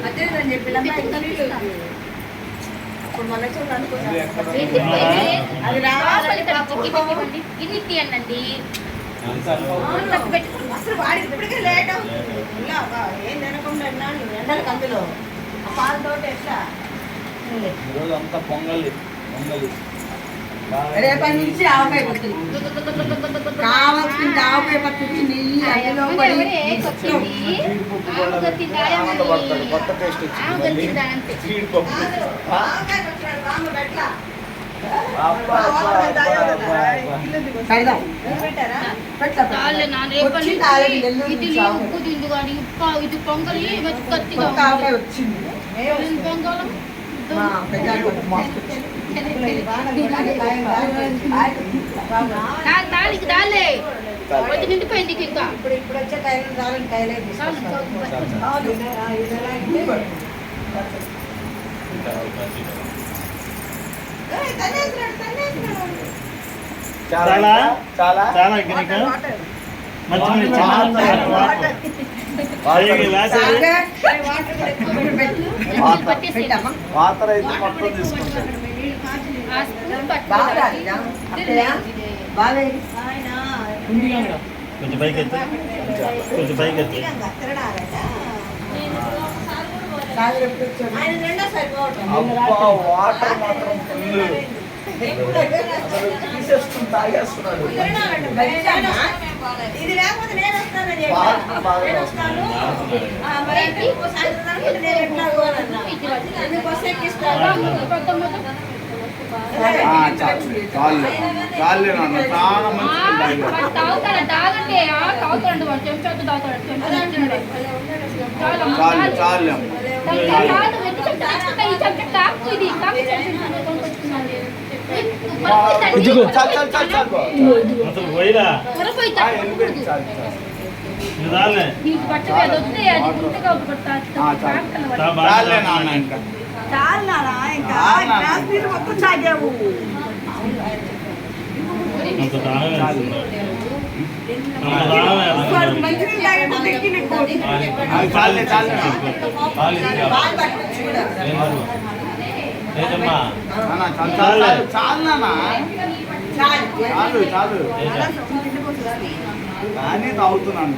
అదేదని చెప్పి ఇప్పుడు మన అది రావాలి గిన్నె తీయండి. అసలు వాడి ఇప్పటికే లేట్ అవుతుంది. ఏం తినకుండా ఎన్నాళ్ళు ఎండలకు అందులో పాలతో ఎట్లా అంతా పొంగలి పొంగలి. రేపటి నుంచి ఆవకాయ పడుతుంది కావాల్సింది. ఆవకాయ పడుతుంది నెయ్యి అందులో కొత్త టేస్ట్ వచ్చింది. జీడిపప్పు ఇది పొంగలి గట్టిగా వచ్చింది. పొంగలం దానికి దాలే వచ్చి నిండిపోయింది ఇంకా. ఇప్పుడు వచ్చే టైం దాని కాయలే చాలా చాలా చాలా వాటర్ అయితే మొత్తం తీసుకుంటాం. కొంచెం పైకి ఎత్తి కొంచెం పైకి ఎత్తి. వాటర్ మాత్రం ఫుల్ తీసేసుకుని తాగేస్తున్నాడు. ఇది లేకపోతే నేను వస్తానని చాలు చాలు కానీ తాగుతున్నాను.